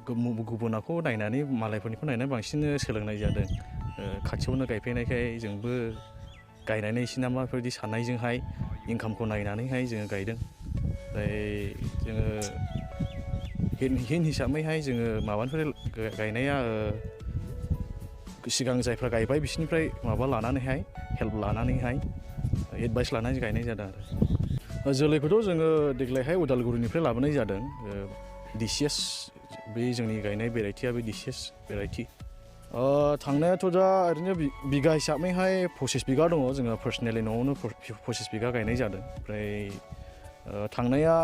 गुबुनाखौ नायनानै मालायफोरनिखौ नायनानै बांसिन सोलोंनाय जादों खाथियावनो गायफैनायखाय जोंबो गायनानै एसे नामा बेफोरबायदि साननायजोंहाय इनकामखौ नायनानैहाय जोङो गायदों ओमफ्राय जोङो हिन हिसाबैहाय जोङो माबानिफ्राय गायनाया सिगां जायफ्रा गायबाय बिसोरनिफ्राय माबा लानानैहाय हेल्प लानानैहाय एडभाइस लानानै गायनाय जादों आरो जोलैखौथ' जोङो देग्लायहाय उदालगुरिनिफ्राय लाबोनाय जादों DCS बे जोंनि गायनाय भेराइटिया बे DCS भेराइटि थांनायाथ' दा ओरैनो बिगा हिसाबैहाय 25 बिगा दङ जोङो पार्सनेलि न'आवनो 25 बिगा गायनाय जादों ओमफ्राय थांनाया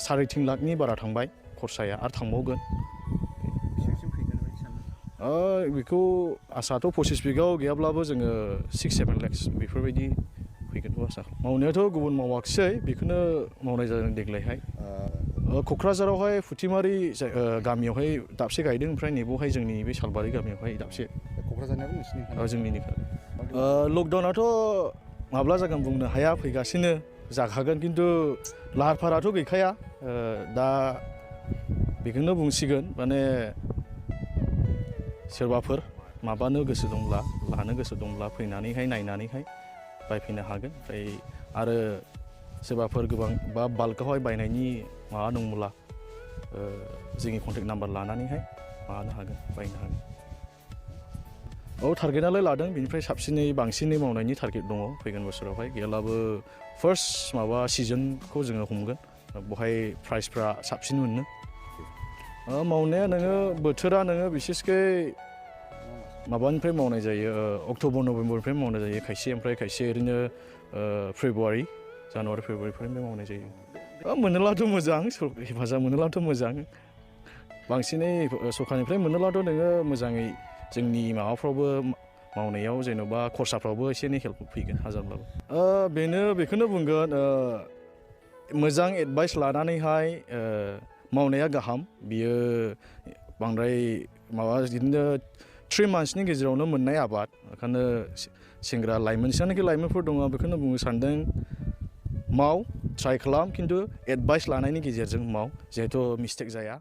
3.5 लाखनि बारा थांबाय खरसाया आरो थांबावगोन बेखौ आसाथ' 25 बिगायाव गैयाब्लाबो जोङो 6-7 लाख बेफोरबायदि फैगोनखौ आसा मावनायाथ' गुबुन मावाखिसै बेखौनो मावनाय जादों देग्लायहाय क'क्राझारावहाय फुथिमारि गामियावहाय दाबसे गायदों ओमफ्राय नैबावहाय जोंनि बे सालबारि गामियावहाय दाबसे क'क्राझारनियाबो नोंसिनि जोंनिनिखा लकडाउनाथ' माब्ला जागोन बुंनो हाया फैगासिनो जाखागोन खिन्थु लाहार फाहाराथ' गैखाया दा बेखौनो बुंसिगोन माने सोरबाफोर माबानो गोसो दंब्ला लानो गोसो दंब्ला फैनानैहाय नायनानैहाय बायफैनो हागोन ओमफ्राय आरो सोरबाफोर गोबां बा बाल्कआवहाय बायनायनि माबा दंब्ला जोंनि कन्टेक्ट नाम्बार लानानैहाय माबानो हागोन बायनो हागोन टारगेटआलाय लादों बिनिफ्राय साबसिनै बांसिनै मावनायनि टारगेट दङ फैगोन बोसोरावहाय गैयाब्लाबो फार्स्ट माबा सिजनखौ जोङो हमगोन बेवहाय प्राइसफ्रा साबसिन मोनो मावनाया नोङो बोथोरा नोङो बिसेसकै माबानिफ्राय मावनाय जायो अक्ट'बर नभेम्बरनिफ्राय मावनाय जायो खायसे ओमफ्राय खायसे ओरैनो फेब्रुवारि जानुवारि फेब्रुवारिनिफ्राय मावनाय जायो मोनोब्लाथ' मोजां हेफाजाब मोनोब्लाथ' मोजां बांसिनै सरकारनिफ्राय मोनोब्लाथ' नोङो मोजाङै जोंनि माबाफ्रावबो मावनायाव जेन'बा खरसाफ्रावबो एसे एनै हेल्प फैगोन हाजारब्लाबो बेखौनो बुंगोन मोजां एडभाइस लानानैहाय मावनाया गाहाम बियो बांद्राय माबा बिदिनो 3 मान्थ्सनि गेजेरावनो मोननाय आबाद ओंखायनो सेंग्रा लाइमोन जेसेबांनाखि लाइमोनफोर दङ बेखौनो बुंनो सानदों माव ट्राइ खालाम खिन्थु एडभाइस लानायनि गेजेरजों माव जिहेथु मिस्टेक जाया